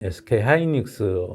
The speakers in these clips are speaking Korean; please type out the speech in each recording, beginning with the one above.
SK 하이닉스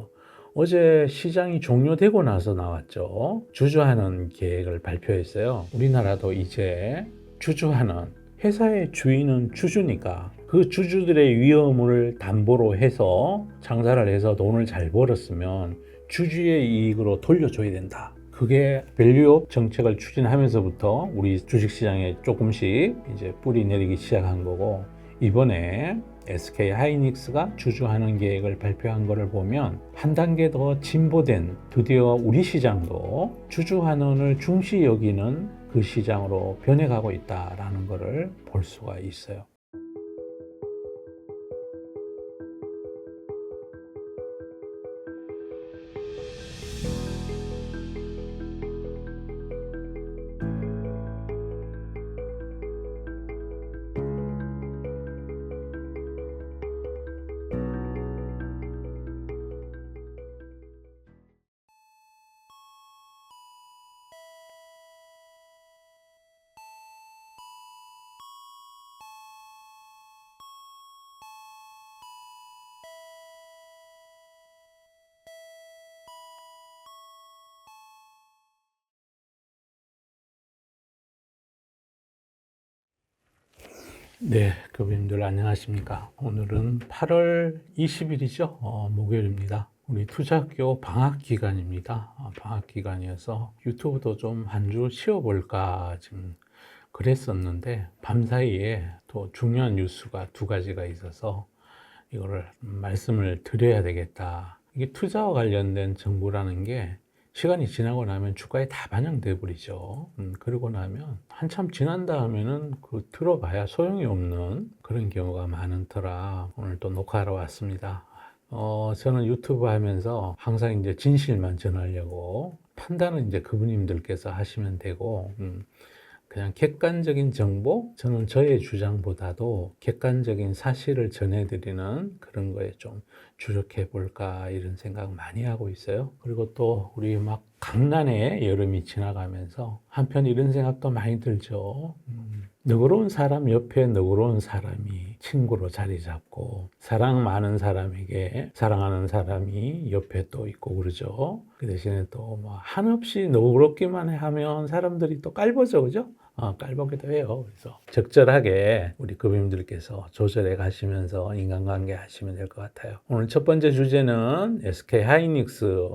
어제 시장이 종료되고 나서 나왔죠. 주주하는 계획을 발표했어요. 우리나라도 이제 주주하는, 회사의 주인은 주주니까 그 주주들의 위험을 담보로 해서 장사를 해서 돈을 잘 벌었으면 주주의 이익으로 돌려줘야 된다. 그게 밸류업 정책을 추진하면서부터 우리 주식시장에 조금씩 이제 뿌리 내리기 시작한 거고, 이번에 SK하이닉스가 주주하는 계획을 발표한 것을 보면 한 단계 더 진보된, 드디어 우리 시장도 주주환원을 중시 여기는 그 시장으로 변해가고 있다라는 것을 볼 수가 있어요. 네, 교수님들 안녕하십니까. 오늘은 8월 20일이죠. 목요일입니다. 우리 투자학교 방학 기간입니다. 방학 기간이어서 유튜브도 좀 한 주 쉬어볼까 지금 그랬었는데, 밤사이에 또 중요한 뉴스가 두 가지가 있어서 이거를 말씀을 드려야 되겠다. 이게 투자와 관련된 정보라는 게 시간이 지나고 나면 주가에 다 반영돼 버리죠. 그러고 나면 한참 지난 다음에는 그 들어봐야 소용이 없는 그런 경우가 많은 터라 오늘 또 녹화하러 왔습니다. 저는 유튜브 하면서 항상 이제 진실만 전하려고, 판단은 이제 그분님들께서 하시면 되고, 그냥 객관적인 정보, 저는 저의 주장보다도 객관적인 사실을 전해드리는 그런 거에 좀 주력해 볼까 이런 생각 많이 하고 있어요. 그리고 또 우리 막 강난의 여름이 지나가면서 한편 이런 생각도 많이 들죠. 너그러운 사람 옆에 너그러운 사람이 친구로 자리 잡고, 사랑 많은 사람에게 사랑하는 사람이 옆에 또 있고 그러죠. 그 대신에 또 뭐 한없이 너그럽기만 하면 사람들이 또 깔보죠, 그죠? 깔보기도 해요. 그래서 적절하게 우리 급임들께서 조절해 가시면서 인간관계 하시면 될 것 같아요. 오늘 첫 번째 주제는 SK하이닉스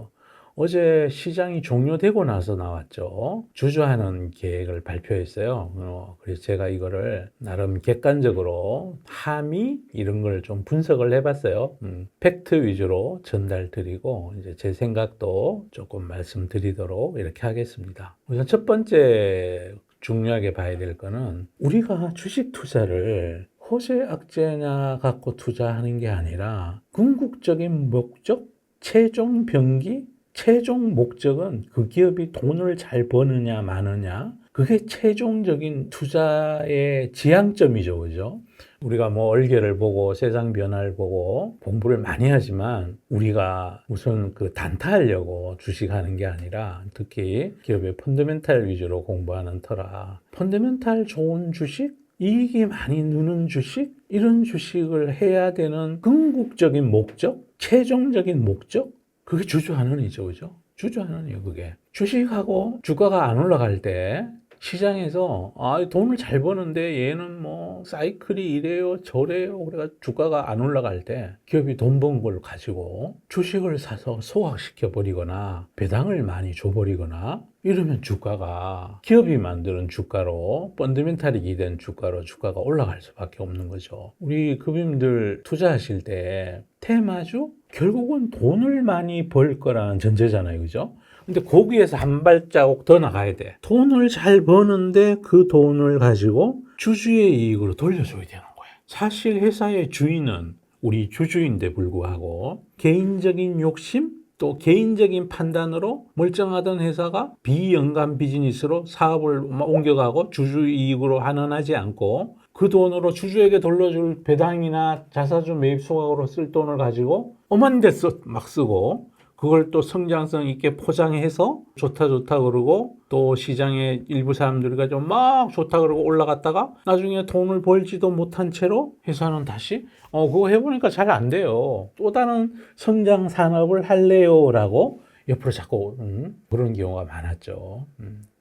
어제 시장이 종료되고 나서 나왔죠. 주주하는 계획을 발표했어요. 그래서 제가 이거를 나름 객관적으로 함의 이런 걸 좀 분석을 해봤어요. 팩트 위주로 전달드리고 이제 제 생각도 조금 말씀드리도록 이렇게 하겠습니다. 우선 첫 번째 중요하게 봐야 될 거는, 우리가 주식 투자를 호재 악재냐 갖고 투자하는 게 아니라 궁극적인 목적, 최종 병기, 최종 목적은 그 기업이 돈을 잘 버느냐 마느냐, 그게 최종적인 투자의 지향점이죠, 그죠? 우리가 뭐 얼개를 보고 세상 변화를 보고 공부를 많이 하지만, 우리가 우선 그 단타하려고 주식하는 게 아니라 특히 기업의 펀더멘탈 위주로 공부하는 터라, 펀더멘탈 좋은 주식, 이익이 많이 느는 주식, 이런 주식을 해야 되는 궁극적인 목적, 최종적인 목적, 그게 주주환원이죠, 그죠? 주주환원이에요, 그게. 주식하고 주가가 안 올라갈 때 시장에서 돈을 잘 버는데 얘는 뭐 사이클이 이래요 저래요, 그래가 주가가 안 올라갈 때 기업이 돈 번 걸 가지고 주식을 사서 소화시켜 버리거나 배당을 많이 줘 버리거나 이러면 주가가, 기업이 만드는 주가로, 펀더멘탈이 된 주가로 주가가 올라갈 수밖에 없는 거죠. 우리 급임들 투자하실 때 테마주 결국은 돈을 많이 벌 거라는 전제잖아요, 그죠? 근데 거기에서 한 발자국 더 나가야 돼. 돈을 잘 버는데 그 돈을 가지고 주주의 이익으로 돌려줘야 되는 거야. 사실 회사의 주인은 우리 주주인데 불구하고 개인적인 욕심, 또 개인적인 판단으로 멀쩡하던 회사가 비연간 비즈니스로 사업을 옮겨가고 주주 이익으로 환원하지 않고 그 돈으로 주주에게 돌려줄 배당이나 자사주 매입 소각으로 쓸 돈을 가지고 엄한 데 막 쓰고, 그걸 또 성장성 있게 포장해서 좋다 그러고 또 시장에 일부 사람들이 가지고 막 좋다 그러고 올라갔다가 나중에 돈을 벌지도 못한 채로 회사는 다시 그거 해보니까 잘 안 돼요. 또 다른 성장 산업을 할래요라고 옆으로 자꾸 그런 경우가 많았죠.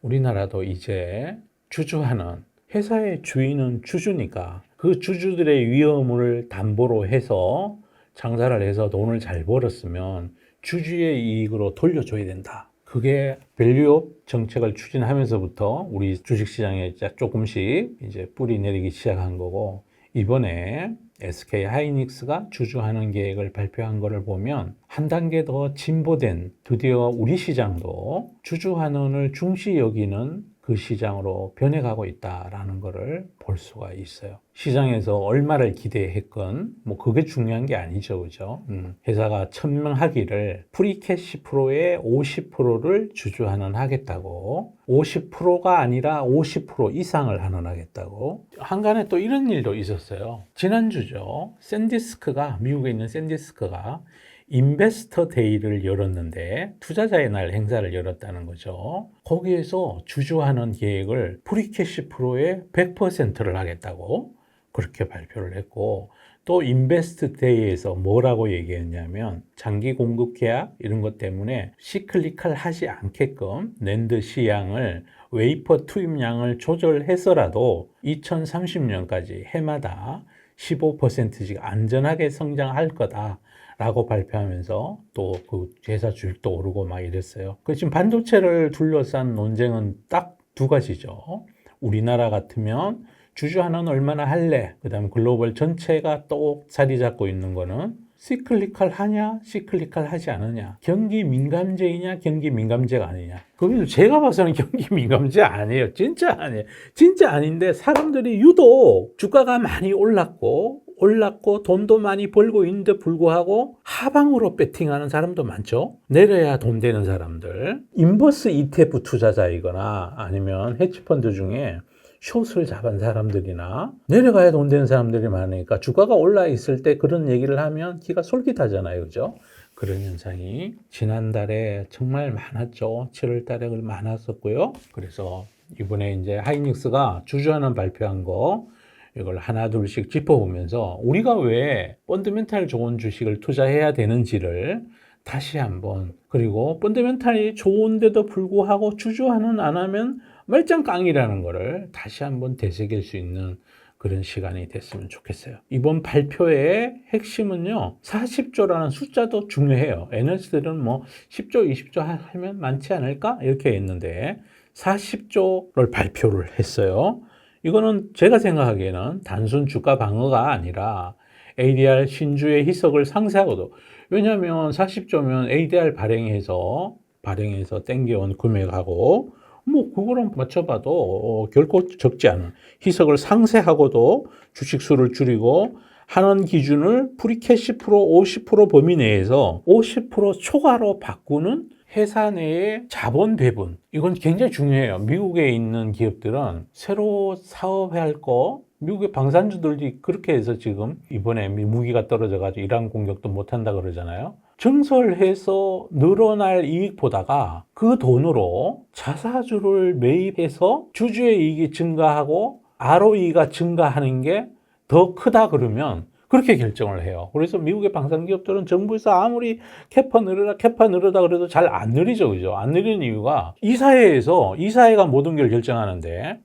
우리나라도 이제 주주하는 회사의 주인은 주주니까 그 주주들의 위험을 담보로 해서 장사를 해서 돈을 잘 벌었으면 주주의 이익으로 돌려줘야 된다. 그게 밸류업 정책을 추진하면서부터 우리 주식시장에 조금씩 이제 뿌리 내리기 시작한 거고, 이번에 SK 하이닉스가 주주환원 계획을 발표한 것을 보면 한 단계 더 진보된, 드디어 우리 시장도 주주환원을 중시 여기는 그 시장으로 변해가고 있다라는 것을 볼 수가 있어요. 시장에서 얼마를 기대했건 그게 중요한 게 아니죠, 그죠? 회사가 천명하기를 프리캐시 프로의 50%를 주주환원 하겠다고, 50%가 아니라 50% 이상을 환원하겠다고. 한간에 또 이런 일도 있었어요. 지난주죠. 샌디스크가, 미국에 있는 샌디스크가 인베스터 데이를 열었는데, 투자자의 날 행사를 열었다는 거죠. 거기에서 주주환원 계획을 프리캐시 프로의 100%를 하겠다고 그렇게 발표를 했고, 또 인베스트 데이에서 뭐라고 얘기했냐면 장기 공급 계약 이런 것 때문에 시클리컬 하지 않게끔 낸드 시양을, 웨이퍼 투입량을 조절해서라도 2030년까지 해마다 15%씩 안전하게 성장할 거다 라고 발표하면서 또 그 회사 주식도 오르고 막 이랬어요. 지금 반도체를 둘러싼 논쟁은 딱 두 가지죠. 우리나라 같으면 주주환원 얼마나 할래? 그 다음에 글로벌 전체가 또 자리 잡고 있는 거는 시클리컬 하냐, 시클리컬 하지 않느냐, 경기 민감제이냐, 경기 민감제가 아니냐. 그건 제가 봐서는 경기 민감제 아니에요. 진짜 아니에요. 진짜 아닌데 사람들이 유독 주가가 많이 올랐고 돈도 많이 벌고 있는데 불구하고 하방으로 배팅하는 사람도 많죠. 내려야 돈 되는 사람들, 인버스 ETF 투자자이거나 아니면 헤지펀드 중에 숏을 잡은 사람들이나 내려가야 돈 되는 사람들이 많으니까 주가가 올라 있을 때 그런 얘기를 하면 기가 솔깃하잖아요, 그죠? 그런 현상이 지난달에 정말 많았죠. 7월 달에 많았었고요. 그래서 이번에 이제 하이닉스가 주주환원 발표한 거, 이걸 하나 둘씩 짚어보면서 우리가 왜 펀더멘탈 좋은 주식을 투자해야 되는지를 다시 한번, 그리고 펀더멘탈이 좋은데도 불구하고 주주환원 안 하면 말짱깡이라는 거를 다시 한번 되새길 수 있는 그런 시간이 됐으면 좋겠어요. 이번 발표의 핵심은요, 40조라는 숫자도 중요해요. 애널리스트들은 10조, 20조 하면 많지 않을까? 이렇게 했는데 40조를 발표를 했어요. 이거는 제가 생각하기에는 단순 주가 방어가 아니라 ADR 신주의 희석을 상쇄하고도, 왜냐하면 40조면 ADR 발행해서 땡겨온 금액하고 그거랑 맞춰봐도 결코 적지 않은 희석을 상쇄하고도 주식 수를 줄이고 하는 기준을 프리캐시 프로 50% 범위 내에서 50% 초과로 바꾸는 회사 내의 자본 배분, 이건 굉장히 중요해요. 미국에 있는 기업들은 새로 사업할 거, 미국의 방산주들이 그렇게 해서 지금 이번에 무기가 떨어져가지고 이란 공격도 못한다 그러잖아요. 증설해서 늘어날 이익보다가 그 돈으로 자사주를 매입해서 주주의 이익이 증가하고 ROE가 증가하는 게 더 크다 그러면 그렇게 결정을 해요. 그래서 미국의 방산기업들은 정부에서 아무리 캐파 늘으다 그래도 잘 안 늘리죠, 그죠? 안 늘리는 이유가 이사회가 모든 걸 결정하는데,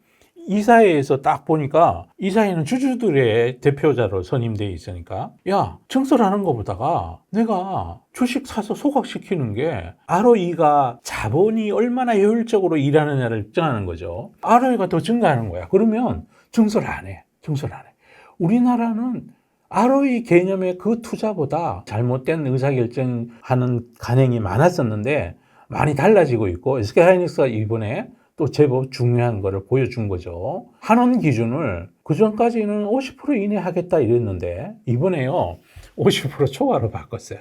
이사회에서 딱 보니까 이사회는 주주들의 대표자로 선임되어 있으니까, 야, 증설하는 것보다가 내가 주식 사서 소각시키는 게 ROE가 자본이 얼마나 효율적으로 일하느냐를 측정하는 거죠. ROE가 더 증가하는 거야. 그러면 증설 안 해. 우리나라는 ROE 개념의 그 투자보다 잘못된 의사결정하는 간행이 많았었는데 많이 달라지고 있고, SK하이닉스가 이번에 또 제법 중요한 거를 보여준 거죠. 환원 기준을 그전까지는 50% 이내 하겠다 이랬는데 이번에요 50% 초과로 바꿨어요.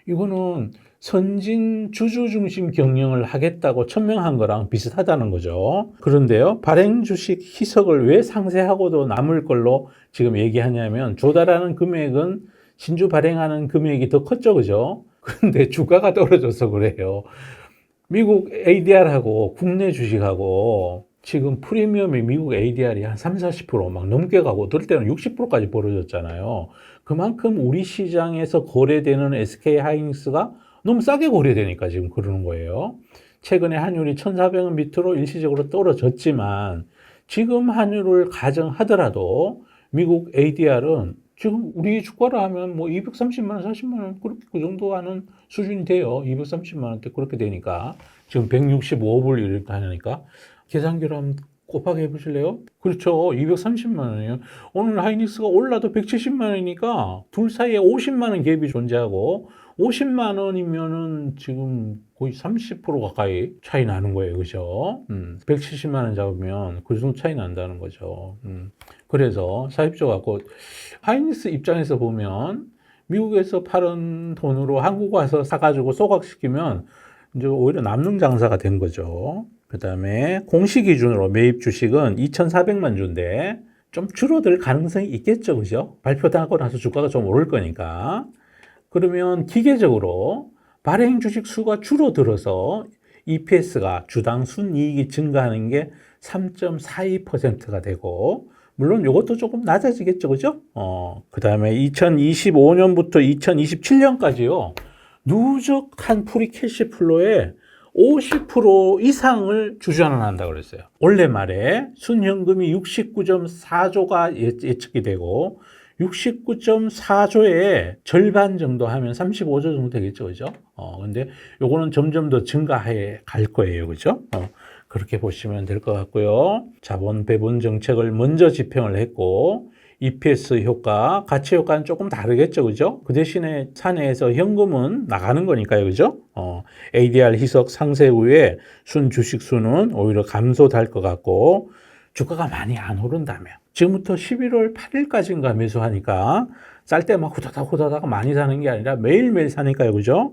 이거는 선진 주주 중심 경영을 하겠다고 천명한 거랑 비슷하다는 거죠. 그런데요, 발행 주식 희석을 왜 상쇄하고도 남을 걸로 지금 얘기하냐면, 조달하는 금액은 신주 발행하는 금액이 더 컸죠, 그죠? 근데 주가가 떨어져서 그래요. 미국 ADR하고 국내 주식하고 지금 프리미엄이 미국 ADR이 한 3, 40%막 넘게 가고 어떨 때는 60%까지 벌어졌잖아요. 그만큼 우리 시장에서 거래되는 SK 하이닉스가 너무 싸게 거래되니까 지금 그러는 거예요. 최근에 환율이 1,400원 밑으로 일시적으로 떨어졌지만 지금 환율을 가정하더라도 미국 ADR은 지금 우리 주가로 하면 뭐 230만 원, 40만 원 그렇게 그 정도 하는 수준이 돼요. 230만 원대 그렇게 되니까 지금 165불 이렇게 하니까 계산기로 한번 곱하기 해보실래요? 그렇죠. 230만 원이에요. 오늘 하이닉스가 올라도 170만 원이니까 둘 사이에 50만 원 갭이 존재하고 50만 원이면은 지금 거의 30% 가까이 차이 나는 거예요. 그죠? 170만 원 잡으면 그 정도 차이 난다는 거죠. 그래서 사입조 갖고 하이닉스 입장에서 보면 미국에서 파는 돈으로 한국 와서 사가지고 소각시키면 이제 오히려 남는 장사가 된 거죠. 그 다음에 공시 기준으로 매입 주식은 2,400만 주인데 좀 줄어들 가능성이 있겠죠. 그죠? 발표하고 나서 주가가 좀 오를 거니까. 그러면 기계적으로 발행 주식 수가 줄어들어서 EPS가 주당 순이익이 증가하는 게 3.42%가 되고 물론 이것도 조금 낮아지겠죠. 그죠? 그 다음에 2025년부터 2027년까지요. 누적한 프리 캐시 플로의 50% 이상을 주전환한다 그랬어요. 올해 말에 순현금이 69.4조가 예측이 되고 69.4조의 절반 정도 하면 35조 정도 되겠죠. 그죠? 근데 요거는 점점 더 증가해 갈 거예요. 그죠? 그렇게 보시면 될 것 같고요. 자본 배분 정책을 먼저 집행을 했고 EPS 효과, 가치 효과는 조금 다르겠죠. 그죠? 그 대신에 사내에서 현금은 나가는 거니까요. 그죠? ADR 희석 상세 후에 순 주식 수는 오히려 감소될 것 같고 주가가 많이 안 오른다면 지금부터 11월 8일까지인가 매수하니까 쌀 때 막 후다닥 많이 사는 게 아니라 매일매일 사니까요. 그죠?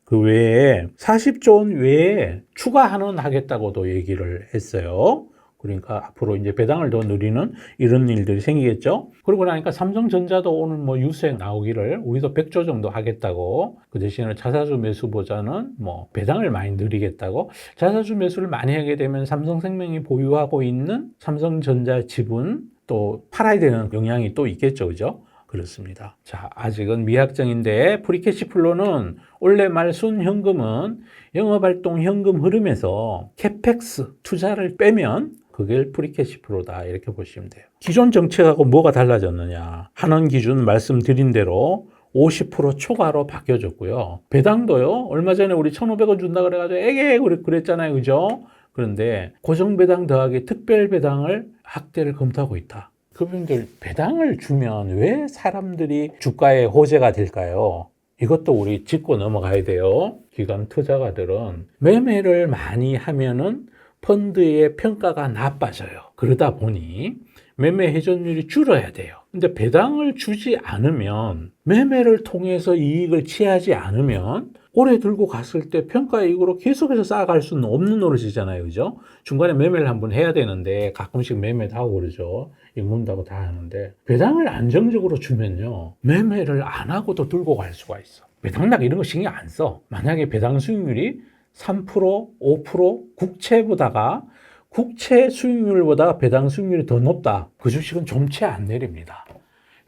그 외에 40조 원 외에 추가 환원하겠다고도 얘기를 했어요. 그러니까 앞으로 이제 배당을 더 늘리는 이런 일들이 생기겠죠. 그러고 나니까 삼성전자도 오늘 뭐 유세 나오기를 우리도 100조 정도 하겠다고 그 대신에 자사주 매수보다는 뭐 배당을 많이 늘리겠다고 자사주 매수를 많이 하게 되면 삼성생명이 보유하고 있는 삼성전자 지분 또 팔아야 되는 영향이 또 있겠죠. 그죠? 그렇습니다. 자, 아직은 미확정인데 프리캐시 플로는 올해 말 순현금은 영업활동 현금 흐름에서 캐펙스 투자를 빼면 그게 프리캐시 플로다 이렇게 보시면 돼요. 기존 정책하고 뭐가 달라졌느냐. 한원 기준 말씀드린 대로 50% 초과로 바뀌어졌고요. 배당도요. 얼마 전에 우리 1,500원 준다 그래가지고 에게 그랬잖아요. 그죠? 그런데 고정배당 더하기 특별배당을 확대를 검토하고 있다. 그분들 배당을 주면 왜 사람들이 주가에 호재가 될까요? 이것도 우리 짚고 넘어가야 돼요. 기관 투자가들은 매매를 많이 하면은 펀드의 평가가 나빠져요. 그러다 보니 매매 회전율이 줄어야 돼요. 근데 배당을 주지 않으면 매매를 통해서 이익을 취하지 않으면 오래 들고 갔을 때 평가이익으로 계속해서 쌓아갈 수는 없는 노릇이잖아요. 그죠? 중간에 매매를 한번 해야 되는데 가끔씩 매매도 하고 그러죠. 임금도 다 하는데 배당을 안정적으로 주면요. 매매를 안 하고도 들고 갈 수가 있어. 배당락 이런 거 신경 안 써. 만약에 배당 수익률이 3%, 5% 국채보다가 국채 수익률보다 배당 수익률이 더 높다. 그 주식은 좀채 안 내립니다.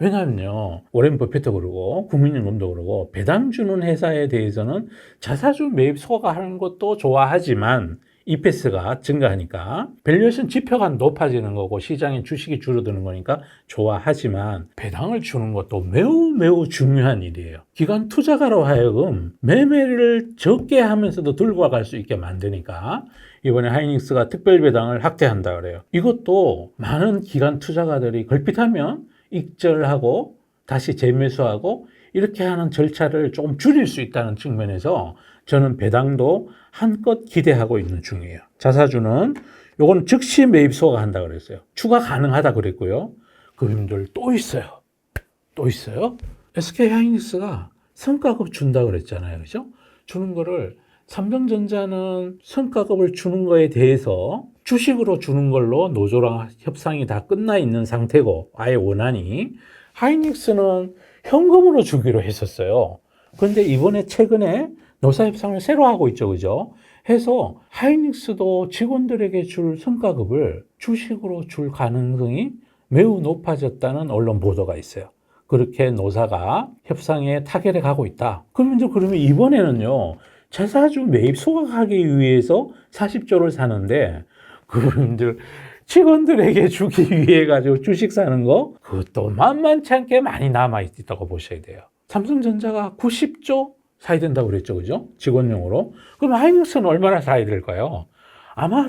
왜냐하면요. 워렌 버핏도 그러고 국민연금도 그러고 배당 주는 회사에 대해서는 자사주 매입 소가하는 것도 좋아하지만 EPS가 증가하니까 밸류에이션 지표가 높아지는 거고 시장의 주식이 줄어드는 거니까 좋아하지만 배당을 주는 것도 매우 중요한 일이에요. 기관 투자가로 하여금 매매를 적게 하면서도 들고 갈 수 있게 만드니까 이번에 하이닉스가 특별 배당을 확대한다 그래요. 이것도 많은 기관 투자가들이 걸핏하면 익절하고 다시 재매수하고 이렇게 하는 절차를 조금 줄일 수 있다는 측면에서 저는 배당도 한껏 기대하고 있는 중이에요. 자사주는 요건 즉시 매입 소가한다 그랬어요. 추가 가능하다 그랬고요. 그분들 또 있어요. SK 하이닉스가 성과급 준다 그랬잖아요. 그죠? 주는 거를 삼성전자는 성과급을 주는 거에 대해서 주식으로 주는 걸로 노조랑 협상이 다 끝나 있는 상태고 아예 원안이 하이닉스는 현금으로 주기로 했었어요. 그런데 이번에 최근에 노사협상을 새로 하고 있죠. 그죠? 해서 하이닉스도 직원들에게 줄 성과급을 주식으로 줄 가능성이 매우 높아졌다는 언론 보도가 있어요. 그렇게 노사가 협상에 타결해 가고 있다. 그러면 이번에는요, 자사주 매입 소각하기 위해서 40조를 사는데, 그분들 직원들에게 주기 위해 가지고 주식 사는 거, 그것도 만만치 않게 많이 남아있다고 보셔야 돼요. 삼성전자가 90조 사야 된다고 그랬죠. 그죠? 직원용으로. 그럼 하이닉스는 얼마나 사야 될까요? 아마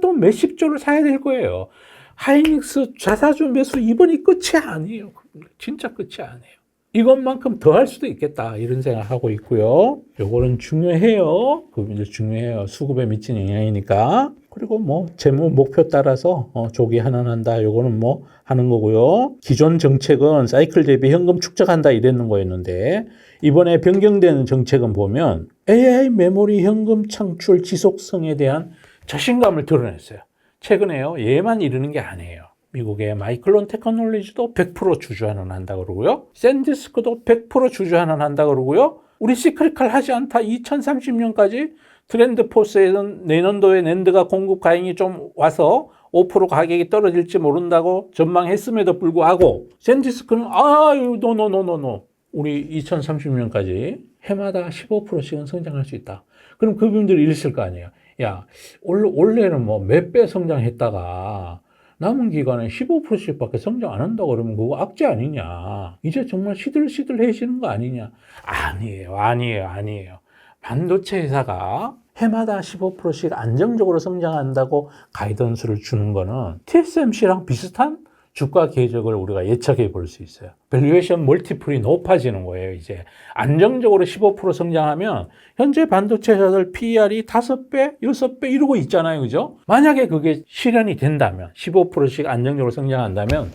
또 몇십 조를 사야 될 거예요. 하이닉스 자사주 매수 이번이 끝이 아니에요. 진짜 끝이 아니에요. 이것만큼 더 할 수도 있겠다 이런 생각하고 있고요. 요거는 중요해요. 그게 중요해요. 수급에 미치는 영향이니까. 그리고 뭐 재무 목표 따라서 조기 환원한다. 요거는 뭐 하는 거고요. 기존 정책은 사이클 대비 현금 축적한다 이랬는 거였는데 이번에 변경되는 정책은 보면 AI 메모리 현금 창출 지속성에 대한 자신감을 드러냈어요. 최근에요. 얘만 이르는 게 아니에요. 미국의 마이클론 테크놀로지도 100% 주주환원 한다 그러고요. 샌디스크도 100% 주주환원 한다 그러고요. 우리 시크릿칼 하지 않다 2030년까지 트렌드포스에는 내년도에 낸드가 공급 가행이 좀 와서 5% 가격이 떨어질지 모른다고 전망했음에도 불구하고 샌디스크는 노. 우리 2030년까지 해마다 15%씩은 성장할 수 있다. 그럼 그분들이 이랬을 거 아니에요. 야, 원래는 뭐 몇 배 성장했다가 남은 기간에 15%씩밖에 성장 안 한다 그러면 그거 악재 아니냐. 이제 정말 시들시들해지는 거 아니냐. 아니에요. 반도체 회사가 해마다 15%씩 안정적으로 성장한다고 가이던스를 주는 거는 TSMC랑 비슷한 주가 궤적을 우리가 예측해 볼 수 있어요. 밸류에이션 멀티플이 높아지는 거예요, 이제. 안정적으로 15% 성장하면 현재 반도체 회사들 PER이 5배, 6배 이러고 있잖아요. 그죠? 만약에 그게 실현이 된다면, 15%씩 안정적으로 성장한다면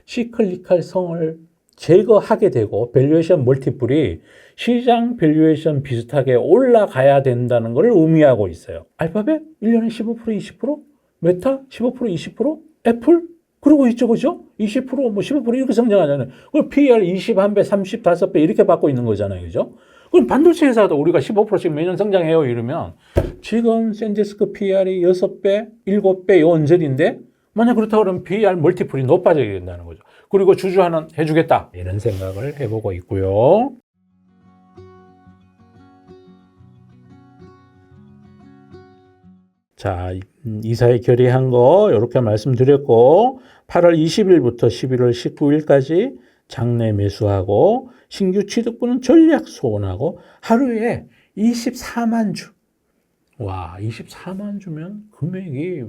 시클리칼 성을 제거하게 되고 밸류에이션 멀티플이 시장 밸류에이션 비슷하게 올라가야 된다는 것을 의미하고 있어요. 알파벳 1년에 15%, 20%? 메타 15%, 20%? 애플? 그러고 있죠, 그죠? 20%, 뭐 15% 이렇게 성장하잖아요. 그럼 PER 21배, 35배 이렇게 받고 있는 거잖아요, 그죠? 그럼 반도체 회사도 우리가 15%씩 매년 성장해요, 이러면 지금 샌디스크 PER이 6배, 7배 요 언저리인데 만약 그렇다고 그러면 PER 멀티플이 높아져야 된다는 거죠. 그리고 주주환원 해주겠다. 이런 생각을 해보고 있고요. 자, 이사회 결의한 거 이렇게 말씀드렸고 8월 20일부터 11월 19일까지 장내 매수하고 신규 취득분은 전략 소원하고 하루에 24만 주. 와, 24만 주면 금액이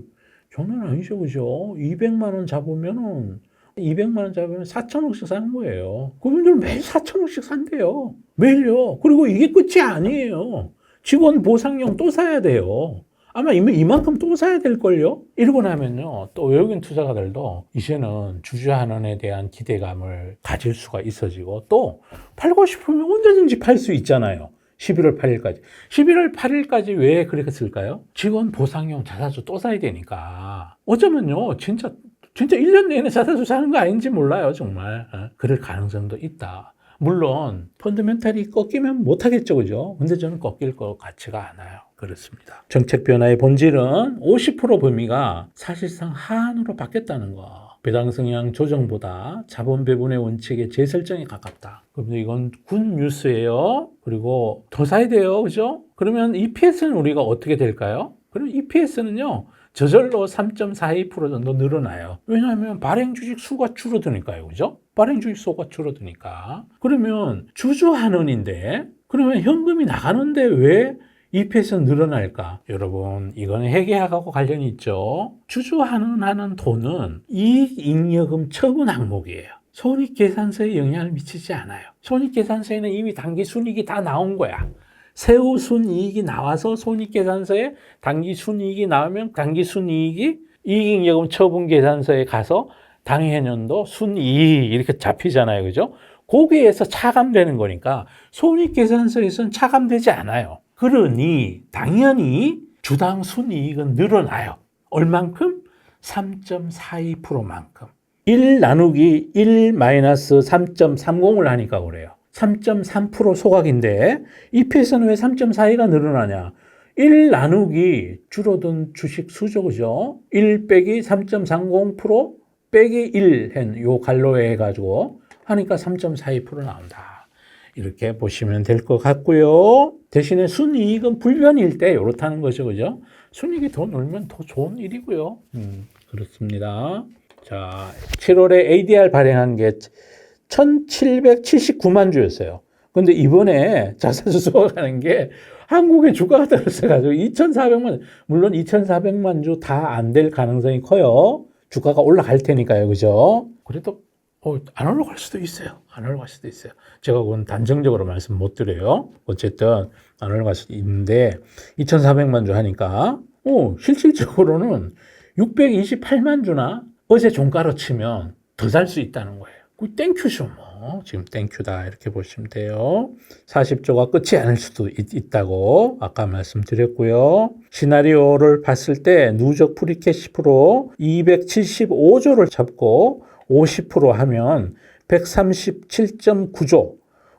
장난 아니죠, 그죠? 200만 원 잡으면은 4천억씩 사는 거예요. 그분들은 매일 4천억씩 산대요. 매일요. 그리고 이게 끝이 아니에요. 직원 보상용 또 사야 돼요. 아마 이만큼 또 사야 될걸요? 이러고 나면요, 또 외국인 투자가들도 이제는 주주환원에 대한 기대감을 가질 수가 있어지고 또 팔고 싶으면 언제든지 팔 수 있잖아요. 11월 8일까지. 11월 8일까지 왜 그렇게 쓸까요? 직원 보상용 자사주 또 사야 되니까. 어쩌면요, 진짜 1년 내내 자사주 사는 거 아닌지 몰라요, 정말. 그럴 가능성도 있다. 물론 펀더멘탈이 꺾이면 못하겠죠, 그죠? 근데 저는 꺾일 것 같지가 않아요. 그렇습니다. 정책 변화의 본질은 50% 범위가 사실상 하한으로 바뀌었다는 거. 배당 성향 조정보다 자본 배분의 원칙의 재설정에 가깝다. 그럼 이건 굿 뉴스예요. 그리고 더 사야 돼요, 그죠? 그러면 EPS는 우리가 어떻게 될까요? 그럼 EPS는요, 저절로 3.42% 정도 늘어나요. 왜냐하면 발행 주식 수가 줄어드니까요, 그죠? 발행 주식 수가 줄어드니까. 그러면 주주환원인데, 그러면 현금이 나가는데 왜 EPS는 늘어날까? 여러분, 이거는 회계학하고 관련이 있죠. 주주환원하는 돈은 이익잉여금 처분 항목이에요. 손익계산서에 영향을 미치지 않아요. 손익계산서에는 이미 당기순이익이 다 나온 거야. 세후순이익이 나와서 손익계산서에 당기순이익이 나오면 당기순이익이 이익잉여금 처분계산서에 가서 당해년도 순이익 이렇게 잡히잖아요, 그죠? 거기에서 차감되는 거니까 손익계산서에서는 차감되지 않아요. 그러니 당연히 주당 순이익은 늘어나요. 얼만큼? 3.42%만큼. 1 나누기 1 마이너스 3.30을 하니까 그래요. 3.3% 소각인데 EPS는 왜 3.42가 늘어나냐? 1 나누기 줄어든 주식 수죠, 그죠? 1 빼기 3.30% 빼기 1 한 요 갈로에 해가지고 하니까 3.42% 나온다. 이렇게 보시면 될 것 같고요. 대신에 순이익은 불변일 때 이렇다는 거죠, 그죠? 순이익이 더 늘면 더 좋은 일이고요. 그렇습니다. 자, 7월에 ADR 발행한 게 1779만 주였어요. 근데 이번에 자사주 수확하는 게 한국의 주가가 떨어져가지고 2,400만, 물론 2,400만 주 다 안 될 가능성이 커요. 주가가 올라갈 테니까요. 그죠? 그래도, 안 올라갈 수도 있어요. 안 올라갈 수도 있어요. 제가 그건 단정적으로 말씀 못 드려요. 어쨌든, 안 올라갈 수도 있는데, 2,400만 주 하니까, 실질적으로는 628만 주나 어제 종가로 치면 더 살 수 있다는 거예요. 그 땡큐죠, 뭐. 지금 땡큐다. 이렇게 보시면 돼요. 40조가 끝이 아닐 수도 있다고 아까 말씀드렸고요. 시나리오를 봤을 때 누적 프리캐시 플로 275조를 잡고 50% 하면 137.9조,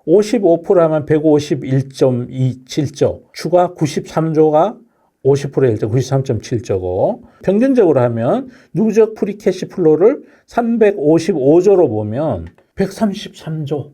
55% 하면 151.27조, 추가 93조가 50%일 때 93.7조고, 평균적으로 하면 누적 프리캐시 플로를 355조로 보면 133조,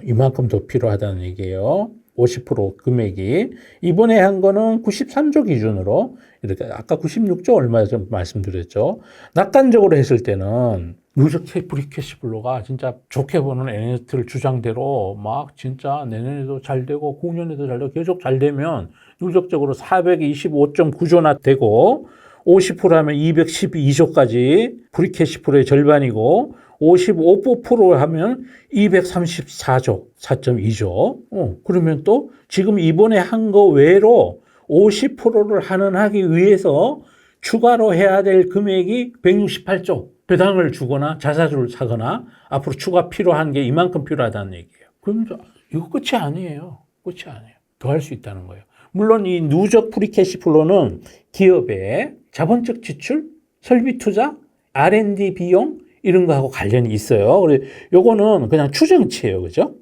이만큼 더 필요하다는 얘기예요. 50% 금액이. 이번에 한 거는 93조 기준으로, 이렇게 아까 96조 얼마 전 말씀드렸죠. 낙관적으로 했을 때는 누적 프리캐시 플로가 진짜 좋게 보는 애널리스트를 주장대로 막 진짜 내년에도 잘 되고 후년에도 잘 되고 계속 잘 되면 누적적으로 425.9조나 되고 50% 하면 212조까지 프리캐시 플로의 절반이고 55% 하면 234조, 4.2조. 그러면 또 지금 이번에 한 거 외로 50%를 환원하기 위해서 추가로 해야 될 금액이 168조. 배당을 주거나 자사주를 사거나 앞으로 추가 필요한 게 이만큼 필요하다는 얘기예요. 그럼 이거 끝이 아니에요. 끝이 아니에요. 더 할 수 있다는 거예요. 물론 이 누적 프리캐시 플로는 기업의 자본적 지출, 설비 투자, R&D 비용 이런 거하고 관련이 있어요. 그래서 요거는 그냥 추정치예요. 그죠?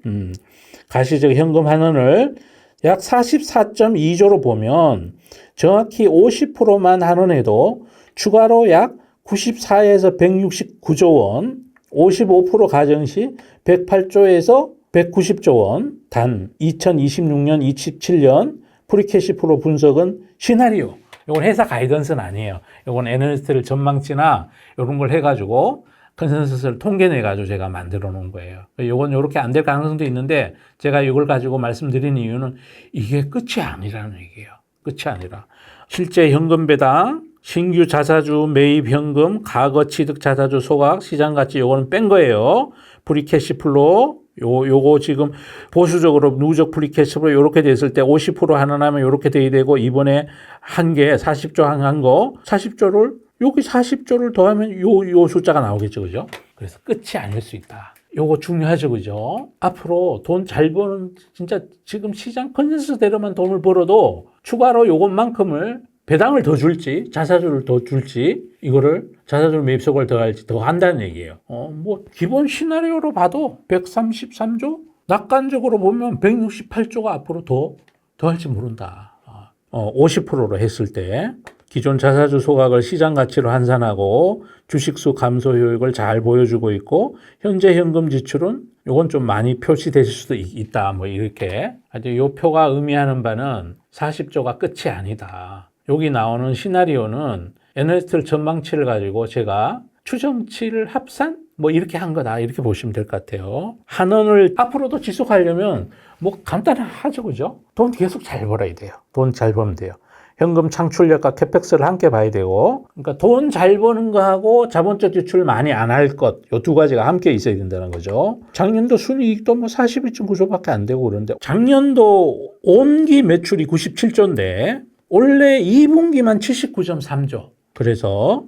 가시적 현금 환원을 약 44.2조로 보면 정확히 50%만 환원해도 추가로 약 94에서 169조 원, 55% 가정 시 108조에서 190조 원, 단 2026년, 27년 프리캐시 플로 분석은 시나리오. 이건 회사 가이던스는 아니에요. 이건 애널리스트를 전망치나 이런 걸 해가지고 컨센서스를 통계내가지고 제가 만들어 놓은 거예요. 이건 이렇게 안 될 가능성도 있는데 제가 이걸 가지고 말씀드린 이유는 이게 끝이 아니라는 얘기예요. 끝이 아니라. 실제 현금 배당, 신규 자사주 매입 현금, 과거 취득 자사주 소각, 시장 가치 요거는 뺀 거예요. 프리캐시 플로. 요거 지금 보수적으로 누적 프리캐시 플로 요렇게 됐을 때 50% 환원하면 요렇게 돼야 되고 이번에 한 게 40조 한 거 40조를 여기 40조를 더하면 요 숫자가 나오겠죠. 그죠? 그래서 끝이 아닐 수 있다. 요거 중요하죠. 그죠? 앞으로 돈 잘 버는 진짜 지금 시장 컨센서스대로만 돈을 벌어도 추가로 요것만큼을 배당을 더 줄지 자사주를 더 줄지 이거를 자사주 매입 소각을 더 할지 더 한다는 얘기예요. 뭐 기본 시나리오로 봐도 133조 낙관적으로 보면 168조가 앞으로 더 할지 모른다. 50%로 했을 때 기존 자사주 소각을 시장 가치로 환산하고 주식수 감소 효익을 잘 보여주고 있고 현재 현금 지출은 요건 좀 많이 표시될 수도 있다. 뭐 이렇게 아주 요 표가 의미하는 바는 40조가 끝이 아니다. 여기 나오는 시나리오는 애널리스트 전망치를 가지고 제가 추정치를 합산 뭐 이렇게 한 거다 이렇게 보시면 될 것 같아요. 한원을 앞으로도 지속하려면 뭐 간단하죠. 그죠? 돈 계속 잘 벌어야 돼요. 돈 잘 벌면 돼요. 현금 창출력과 캐펙스를 함께 봐야 되고 그러니까 돈 잘 버는 거하고 자본적 지출 많이 안 할 것 요 두 가지가 함께 있어야 된다는 거죠. 작년도 순이익도 뭐 42.9조밖에 안 되고 그런데 작년도 온기 매출이 97조인데 올해 2분기만 79.3조. 그래서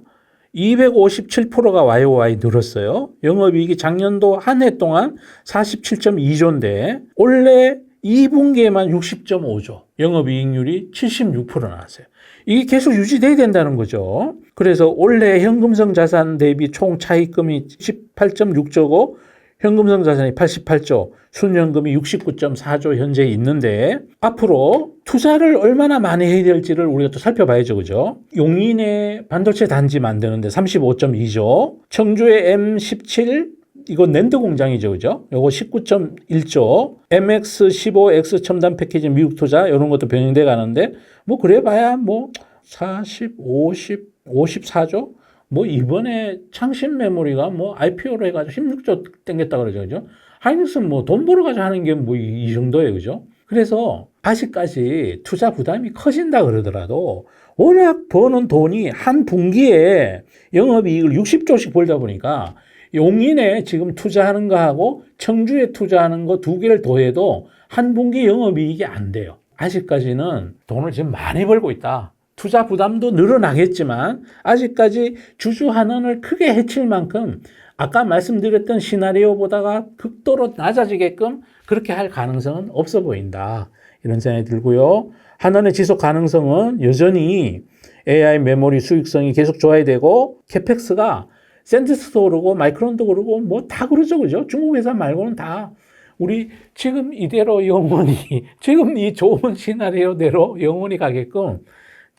257%가 YOY 늘었어요. 영업이익이 작년도 한 해 동안 47.2조인데 올해 2분기에만 60.5조, 영업이익률이 76% 나왔어요. 이게 계속 유지돼야 된다는 거죠. 그래서 올해 현금성 자산 대비 총 차입금이 18.6조고 현금성 자산이 88조, 순현금이 69.4조 현재 있는데 앞으로 투자를 얼마나 많이 해야 될지를 우리가 또 살펴봐야죠. 그죠? 용인에 반도체 단지 만드는데 35.2조, 청주의 M17 이건 낸드 공장이죠. 그죠? 요거 19.1조, MX15, X 첨단 패키지 미국 투자 이런 것도 변형돼 가는데 뭐 그래 봐야 뭐 40, 50, 54조? 뭐 이번에 창신 메모리가 뭐 IPO로 해가지고 16조 땡겼다 그러죠. 그죠? 하이닉스는 뭐 돈 벌어가지고 하는 게 뭐 이 정도예요. 그죠? 그래서 아직까지 투자 부담이 커진다 그러더라도 워낙 버는 돈이 한 분기에 영업이익을 60조씩 벌다 보니까 용인에 지금 투자하는 거하고 청주에 투자하는 거 두 개를 더해도 한 분기 영업이익이 안 돼요. 아직까지는 돈을 지금 많이 벌고 있다. 투자 부담도 늘어나겠지만 아직까지 주주환원을 크게 해칠 만큼 아까 말씀드렸던 시나리오보다가 극도로 낮아지게끔 그렇게 할 가능성은 없어 보인다. 이런 생각이 들고요. 한원의 지속 가능성은 여전히 AI 메모리 수익성이 계속 좋아야 되고 캐펙스가 샌디스도 그러고 마이크론도 그러고 뭐 다 그러죠. 그죠? 중국 회사 말고는 다 우리 지금 이대로 영원히 지금 이 좋은 시나리오대로 영원히 가게끔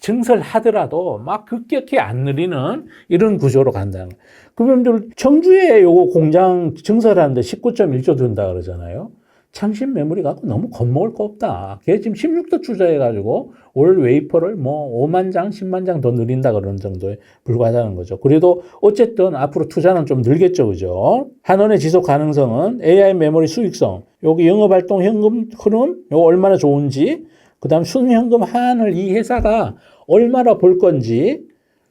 증설하더라도 막 급격히 안 느리는 이런 구조로 간다는 거예요. 그러면 청주에 요거 공장 증설하는데 19.1조 든다 그러잖아요. 창신 메모리 갖고 너무 겁먹을 거 없다. 걔 지금 16도 투자해가지고 올 웨이퍼를 뭐 5만 장, 10만 장 더 늘린다 그런 정도에 불과하다는 거죠. 그래도 어쨌든 앞으로 투자는 좀 늘겠죠. 그죠? 한원의 지속 가능성은 AI 메모리 수익성, 여기 영업활동 현금 흐름, 요거 얼마나 좋은지, 그 다음 순현금 하한을 이 회사가 얼마나 볼 건지,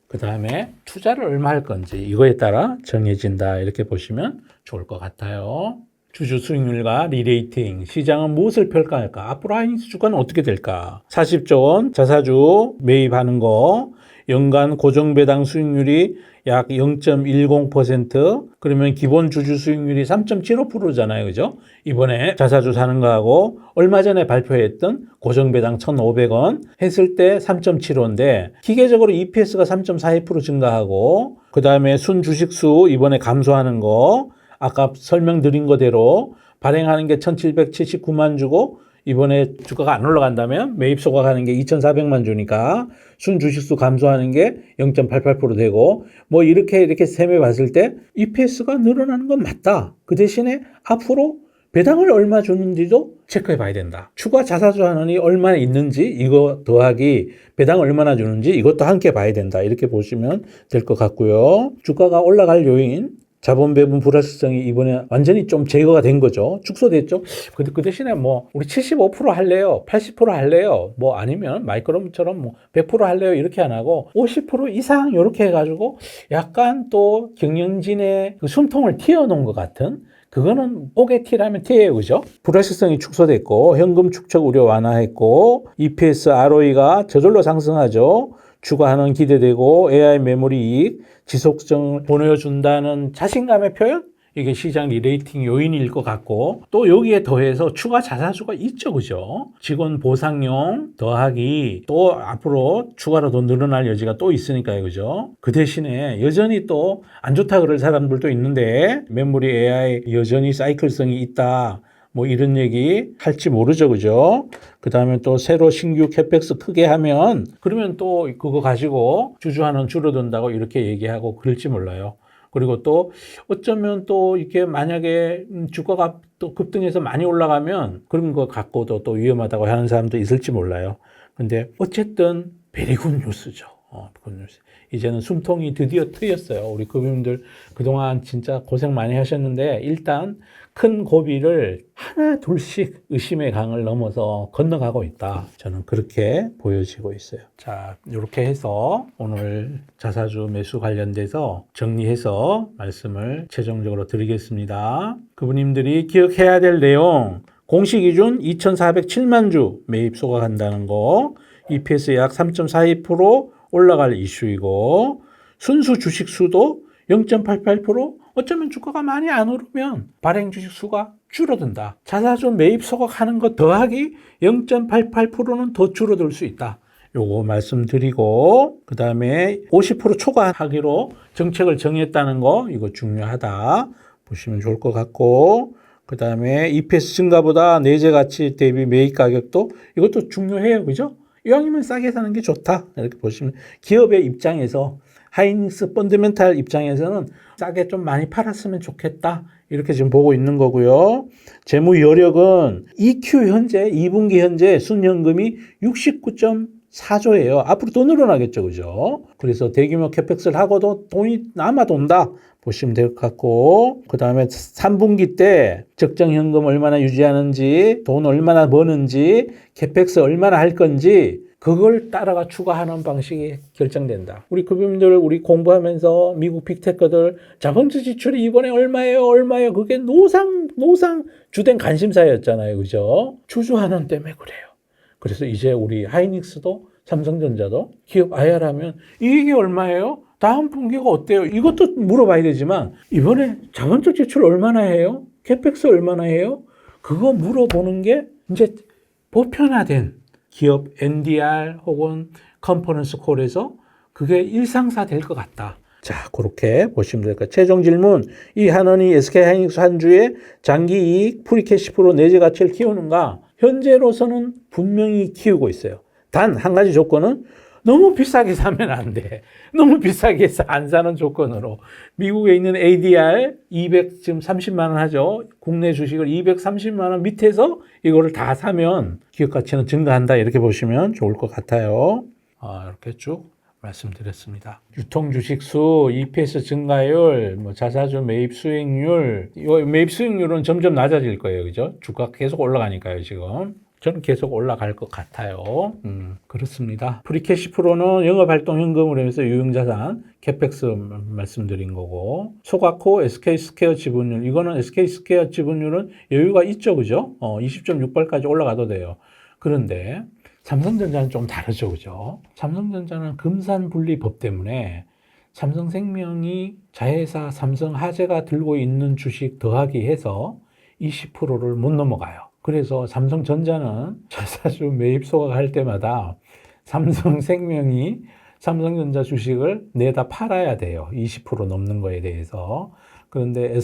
그 다음에 투자를 얼마 할 건지 이거에 따라 정해진다. 이렇게 보시면 좋을 것 같아요. 주주 수익률과 리레이팅, 시장은 무엇을 평가할까? 앞으로 하이닉스 주가는 어떻게 될까? 40조 원 자사주 매입하는 거, 연간 고정배당 수익률이 약 0.10%, 그러면 기본 주주 수익률이 3.75%잖아요. 그죠? 이번에 자사주 사는 거하고 얼마 전에 발표했던 고정배당 1,500원 했을 때 3.75인데 기계적으로 EPS가 3.42% 증가하고 그 다음에 순주식수 이번에 감소하는 거 아까 설명드린 거대로 발행하는 게 1,779만 주고 이번에 주가가 안 올라간다면 매입소가 가는 게 2,400만 주니까 순주식수 감소하는 게 0.88% 되고 뭐 이렇게 셈해 봤을 때 EPS가 늘어나는 건 맞다. 그 대신에 앞으로 배당을 얼마 주는지도 체크해 봐야 된다. 추가 자사주 환원이 얼마나 있는지 이거 더하기 배당 얼마나 주는지 이것도 함께 봐야 된다. 이렇게 보시면 될 것 같고요. 주가가 올라갈 요인 자본 배분 불확실성이 이번에 완전히 좀 제거가 된 거죠. 축소됐죠. 근데 그 대신에 뭐 우리 75% 할래요, 80% 할래요, 뭐 아니면 마이크론처럼 뭐 100% 할래요 이렇게 안 하고 50% 이상 이렇게 해가지고 약간 또 경영진의 그 숨통을 틔워놓은 것 같은. 그거는 옥에 티라면 티예요. 그죠? 불확실성이 축소됐고 현금 축적 우려 완화했고 EPS ROE가 저절로 상승하죠. 추가하는 기대되고 AI 메모리 이익 지속성을 보여준다는 자신감의 표현? 이게 시장 리레이팅 요인일 것 같고 또 여기에 더해서 추가 자사주가 있죠. 그죠? 직원 보상용 더하기 또 앞으로 추가로 더 늘어날 여지가 또 있으니까요. 그죠? 그 대신에 여전히 또 안 좋다 그럴 사람들도 있는데 메모리 AI 여전히 사이클성이 있다. 뭐 이런 얘기 할지 모르죠. 그죠? 그 다음에 또 새로 신규 캐펙스 크게 하면 그러면 또 그거 가지고 주주환원 줄어든다고 이렇게 얘기하고 그럴지 몰라요. 그리고 또 어쩌면 또 이렇게 만약에 주가가 또 급등해서 많이 올라가면 그런 거 갖고도 또 위험하다고 하는 사람도 있을지 몰라요. 근데 어쨌든 베리굿 뉴스죠. 굿 뉴스. 이제는 숨통이 드디어 트였어요. 우리 금융들 그동안 진짜 고생 많이 하셨는데 일단 큰 고비를 하나 둘씩 의심의 강을 넘어서 건너가고 있다. 저는 그렇게 보여지고 있어요. 자, 이렇게 해서 오늘 자사주 매수 관련돼서 정리해서 말씀을 최종적으로 드리겠습니다. 그분님들이 기억해야 될 내용 공시 기준 2,407만 주 매입소가 간다는 거 EPS 약 3.42% 올라갈 이슈이고 순수 주식 수도 0.88% 어쩌면 주가가 많이 안 오르면 발행 주식 수가 줄어든다. 자사주 매입 소각하는 거 더하기 0.88%는 더 줄어들 수 있다. 요거 말씀드리고, 그 다음에 50% 초과하기로 정책을 정했다는 거, 이거 중요하다. 보시면 좋을 것 같고, 그 다음에 EPS 증가보다 내재 가치 대비 매입 가격도 이것도 중요해요. 그죠? 이왕이면 싸게 사는 게 좋다. 이렇게 보시면 기업의 입장에서 하이닉스 펀더멘탈 입장에서는 싸게 좀 많이 팔았으면 좋겠다. 이렇게 지금 보고 있는 거고요. 재무 여력은 EQ 현재 2분기 현재 순현금이 69.4조예요. 앞으로 더 늘어나겠죠. 그죠? 그래서 대규모 캐펙스를 하고도 돈이 남아 돈다. 보시면 될 것 같고, 그 다음에 3분기 때 적정 현금 얼마나 유지하는지, 돈 얼마나 버는지, 캐펙스 얼마나 할 건지, 그걸 따라가 추가하는 방식이 결정된다. 우리 급여민들 우리 공부하면서 미국 빅테크들 자본주 지출이 이번에 얼마예요? 그게 노상 주된 관심사였잖아요. 그죠? 주주환원 때문에 그래요. 그래서 이제 우리 하이닉스도 삼성전자도 기업 IR하면 이익이 얼마예요? 다음 분기가 어때요? 이것도 물어봐야 되지만 이번에 자본적 지출 얼마나 해요? 캐펙스 얼마나 해요? 그거 물어보는 게 이제 보편화된 기업 NDR 혹은 컴포넌스 콜에서 그게 일상사 될 것 같다. 자, 그렇게 보시면 될 것 같아요. 최종 질문. 이 한원이 SK하이닉스 한 주에 장기 이익, 프리캐시프로 내재 가치를 키우는가? 현재로서는 분명히 키우고 있어요. 단 한 가지 조건은 너무 비싸게 사면 안 돼. 너무 비싸게 안 사는 조건으로. 미국에 있는 ADR 230만 원 하죠. 국내 주식을 230만 원 밑에서 이거를 다 사면 기업 가치는 증가한다. 이렇게 보시면 좋을 것 같아요. 이렇게 쭉 말씀드렸습니다. 유통 주식 수, EPS 증가율, 자사주 매입 수익률. 이 매입 수익률은 점점 낮아질 거예요. 그죠? 주가 계속 올라가니까요, 지금. 저는 계속 올라갈 것 같아요. 그렇습니다. 프리캐시프로는 영업활동 현금으로 해서 유형자산, 캐펙스 말씀드린 거고, 소각호 SK스퀘어 지분율, 이거는 SK스퀘어 지분율은 여유가 있죠, 그죠? 20.68까지 올라가도 돼요. 그런데 삼성전자는 좀 다르죠, 그죠? 삼성전자는 금산분리법 때문에 삼성생명이 자회사 삼성화재가 들고 있는 주식 더하기 해서 20%를 못 넘어가요. 그래서 삼성전자는 자사주 매입 소각할 때마다 삼성생명이 삼성전자 주식을 내다 팔아야 돼요. 20% 넘는 거에 대해서. 그런데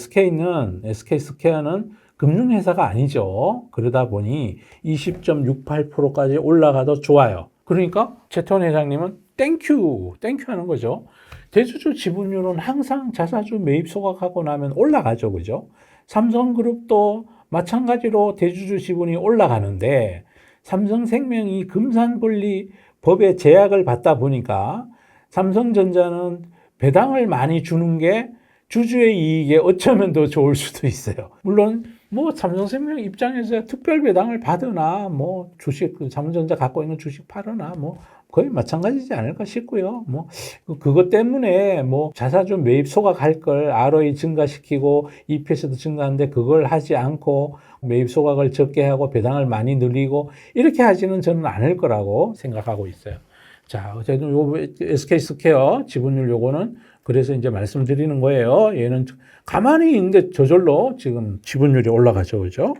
SK스퀘어는 금융회사가 아니죠. 그러다 보니 20.68%까지 올라가도 좋아요. 그러니까 최태원 회장님은 땡큐 하는 거죠. 대주주 지분율은 항상 자사주 매입 소각하고 나면 올라가죠. 그죠? 삼성그룹도 마찬가지로 대주주 지분이 올라가는데 삼성생명이 금산분리 법의 제약을 받다 보니까 삼성전자는 배당을 많이 주는 게 주주의 이익에 어쩌면 더 좋을 수도 있어요. 물론 삼성생명 입장에서 특별 배당을 받으나 주식 삼성전자 갖고 있는 주식 팔으나 거의 마찬가지지 않을까 싶고요. 그것 때문에 자사주 매입 소각할 걸 ROE 증가시키고 EPS도 증가하는데 그걸 하지 않고 매입 소각을 적게 하고 배당을 많이 늘리고 이렇게 하지는 저는 않을 거라고 생각하고 있어요. 자, 어쨌든 요 SK스퀘어 지분율 요거는 그래서 이제 말씀드리는 거예요. 얘는 가만히 있는데 저절로 지금 지분율이 올라가죠. 그죠?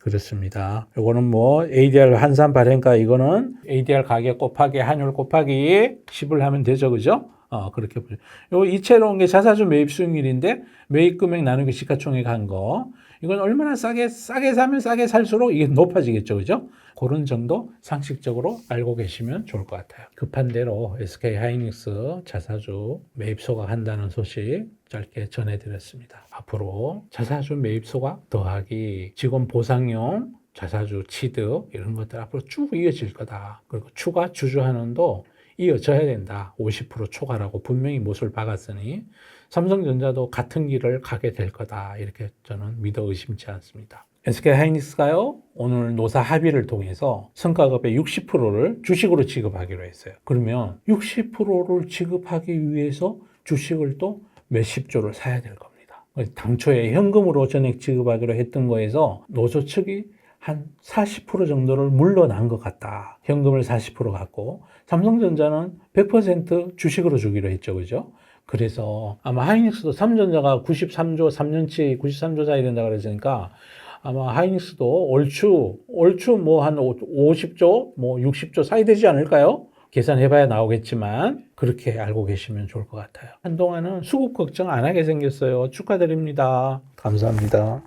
그렇습니다. 요거는 ADR 환산 발행가 이거는 ADR 가격 곱하기 환율 곱하기 10을 하면 되죠. 그죠? 그렇게 보죠. 요 이채로운 게 자사주 매입 수익률인데 매입 금액 나누기 시가총액 한 거. 이건 얼마나 싸게 사면 싸게 살수록 이게 높아지겠죠. 그죠? 그런 정도 상식적으로 알고 계시면 좋을 것 같아요. 급한 대로 SK하이닉스 자사주 매입 소각한다는 소식 짧게 전해드렸습니다. 앞으로 자사주 매입 소각 더하기 직원 보상용 자사주 취득 이런 것들 앞으로 쭉 이어질 거다. 그리고 추가 주주환원도 이어져야 된다. 50% 초과라고 분명히 못을 박았으니 삼성전자도 같은 길을 가게 될 거다. 이렇게 저는 믿어 의심치 않습니다. SK하이닉스가요, 오늘 노사 합의를 통해서 성과급의 60%를 주식으로 지급하기로 했어요. 그러면 60%를 지급하기 위해서 주식을 또 몇십 조를 사야 될 겁니다. 당초에 현금으로 전액 지급하기로 했던 거에서 노조 측이 한 40% 정도를 물러난 것 같다. 현금을 40% 갖고 삼성전자는 100% 주식으로 주기로 했죠. 그죠? 그래서 아마 하이닉스도 삼성전자가 93조 3년치 93조 사야 된다고 그랬으니까 아마 하이닉스도 얼추 뭐 한 50조, 뭐 60조 사이 되지 않을까요? 계산해봐야 나오겠지만 그렇게 알고 계시면 좋을 것 같아요. 한동안은 수급 걱정 안 하게 생겼어요. 축하드립니다. 감사합니다.